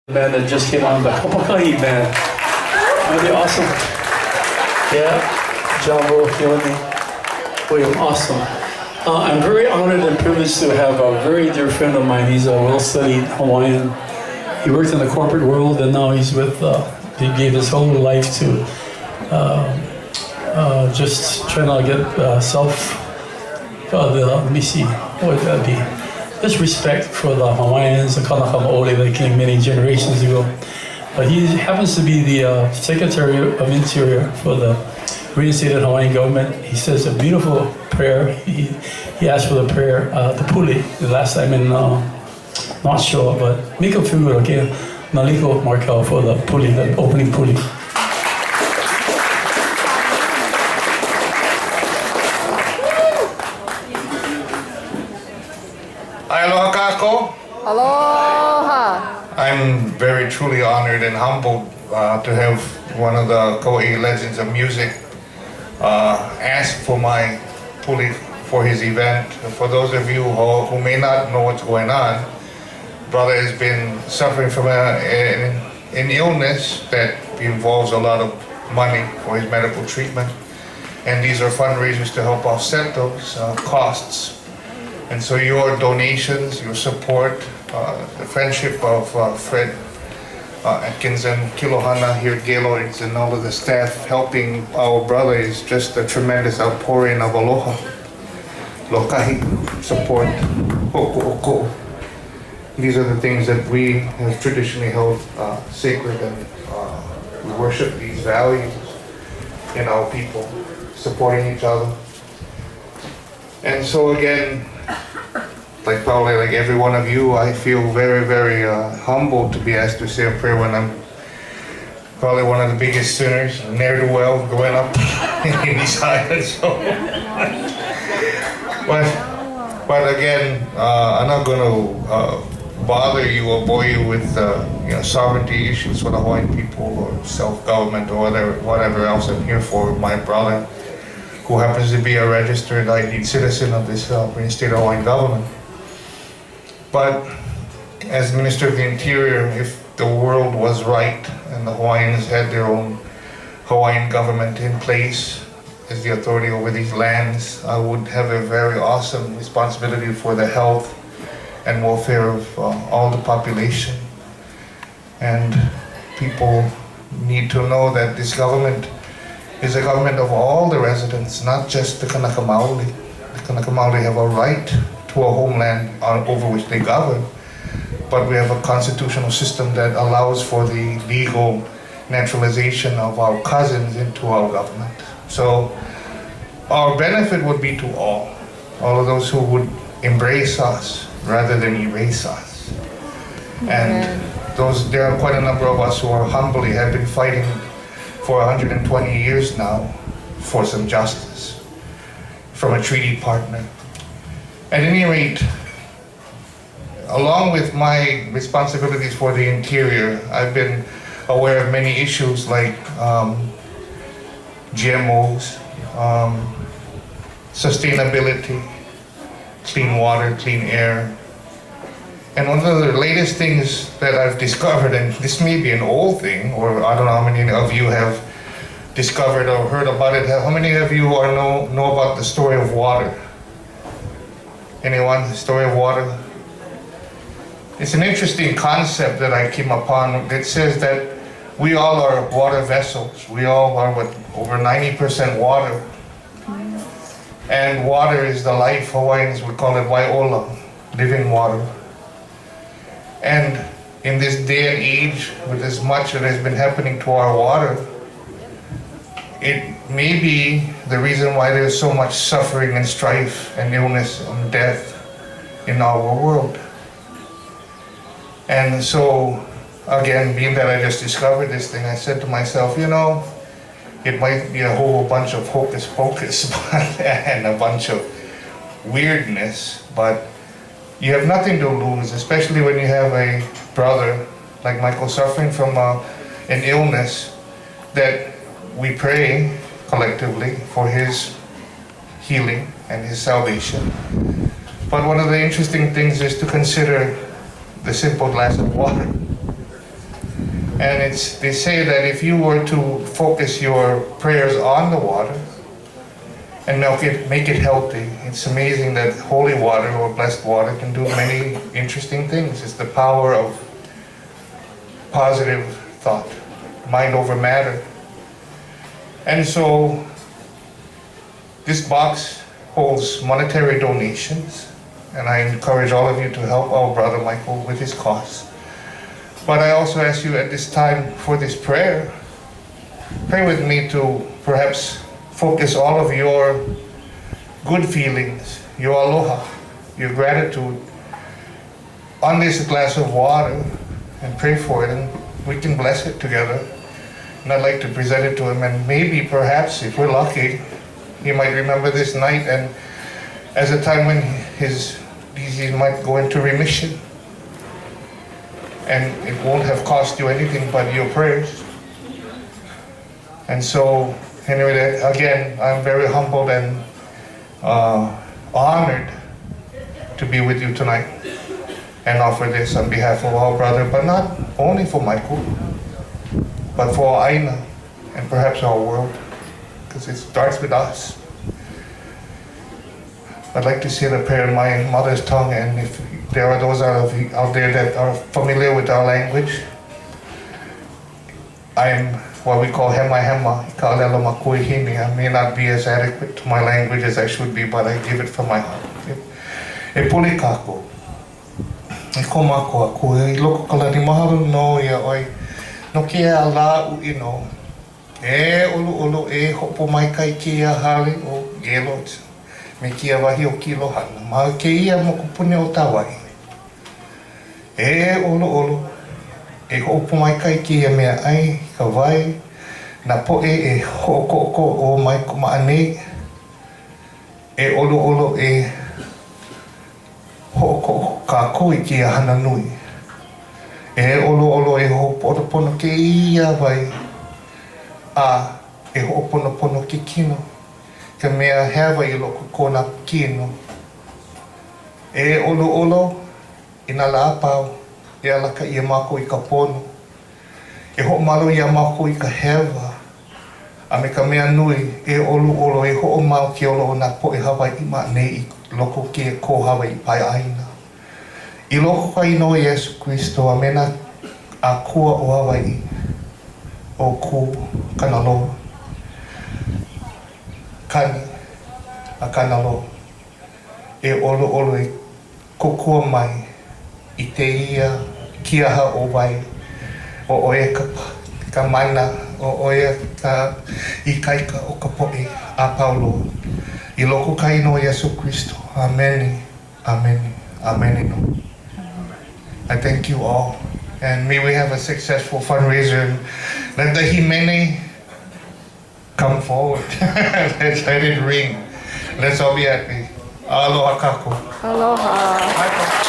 band that just came on, the Kaua'i band. Really awesome. Yeah, Jumbo, Kilohana, William, awesome. I'm very honored and privileged to have a very dear friend of mine. He's a well-studied Hawaiian. He worked in the corporate world and now he's with, he gave his whole life to just trying to get let me see, what would that be? Just respect for the Hawaiians, the Kanaka Maoli that came many generations ago. But he happens to be the Secretary of Interior for the reinstated Hawaiian government. He says a beautiful prayer. He asked for the prayer, the Pule, the last time in, not sure, but Miko Figure, okay, Naliko Markel for the Pule, the opening Pule. Aloha kako. Aloha. I'm very truly honored and humbled to have one of the Kaua'i legends of music ask for my pule for his event. For those of you who may not know what's going on, brother has been suffering from an illness that involves a lot of money for his medical treatment, and these are fundraisers to help offset those costs. And so your donations, your support, the friendship of Fred Atkins and Kilohana here at Gaylords and all of the staff helping our brother is just a tremendous outpouring of aloha, lokahi, support, hoko hoko. These are the things that we have traditionally held sacred, and we worship these values in our people, supporting each other. And so again, like probably like every one of you, I feel very, very humbled to be asked to say a prayer when I'm probably one of the biggest sinners, ne'er-do-well, growing up in these islands. So. but again, I'm not going to bother you or bore you with sovereignty issues for the Hawaiian people or self-government or whatever else I'm here for. My brother, who happens to be a registered ID citizen of this state Hawaiian government. But as Minister of the Interior, if the world was right and the Hawaiians had their own Hawaiian government in place as the authority over these lands, I would have a very awesome responsibility for the health and welfare of all the population. And people need to know that this government is a government of all the residents, not just the Kanaka Maoli. The Kanaka Maoli have a right to a homeland over which they govern, but we have a constitutional system that allows for the legal naturalization of our cousins into our government. So our benefit would be to all of those who would embrace us rather than erase us. And there are quite a number of us who are humbly have been fighting for 120 years now for some justice from a treaty partner. At any rate, along with my responsibilities for the interior, I've been aware of many issues like GMOs, sustainability, clean water, clean air. And one of the latest things that I've discovered, and this may be an old thing, or I don't know how many of you have discovered or heard about it. How many of you know about the story of water? Anyone? The story of water? It's an interesting concept that I came upon. It says that we all are water vessels. We all are over 90% water. And water is the life. Hawaiians would call it waiola, living water. And in this day and age, with as much that has been happening to our water, it may be the reason why there's so much suffering and strife and illness and death in our world. And so, again, being that I just discovered this thing, I said to myself, it might be a whole bunch of hocus pocus and a bunch of weirdness, but you have nothing to lose, especially when you have a brother like Michael suffering from an illness that we pray collectively for his healing and his salvation. But one of the interesting things is to consider the simple glass of water. And they say that if you were to focus your prayers on the water and make it healthy, it's amazing that holy water or blessed water can do many interesting things. It's the power of positive thought, mind over matter. And so this box holds monetary donations, and I encourage all of you to help our brother Michael with his cause. But I also ask you at this time for this prayer, pray with me to perhaps focus all of your good feelings, your aloha, your gratitude on this glass of water and pray for it, and we can bless it together. And I'd like to present it to him, and maybe perhaps if we're lucky, he might remember this night and as a time when his disease might go into remission. And it won't have cost you anything but your prayers. And so, anyway, again, I'm very humbled and honored to be with you tonight and offer this on behalf of our brother, but not only for Michael, but for Aina and perhaps our world, because it starts with us. I'd like to say the prayer in my mother's tongue, and if there are those out there that are familiar with our language, I'm what we call hema hema. I may not be as adequate to my language as I should be, but I give it from my heart. E pule kako. E komako aku. E loko kalani mahalo no ia oi. No kia ala u ino. E ulu e hopo mai kai kia hale o gelot. Me kia wahi o Kilohana. Ma ke ia mo kupune o Kaua'i. E olo. E hopo mai kai kia mea ai, Kaua'i. Na poe e ho'oko o mai kumaane. E olo e ho'oko ka koi kia hana nui. E olo e ho'opono ke ia vai. A e ho'opono ke kino. Ka mea hewa I loko kona kino. E olo ina la apau e alaka ia mako I ka pono. E ho malo ia mako I ka hewa. A me ka mea nui e olo e ho mau ki olo na po e Hawaii ma nei I loko ki ko Hawaii pai aina. I loko ka ino Yesu Kristo a mena a kua o Hawaii o ku kanaloa. Kani a kanalo e olo e kokua mai I te ia kiaha o wai o oe ka mana o oe ka I kaika o ka poe a Paulo I loko ka ino Yesu Kristo. Amen. No. I thank you all, and may we have a successful fundraiser. Let the himene come forward. Let's let it ring. Let's all be happy. Aloha kako. Aloha.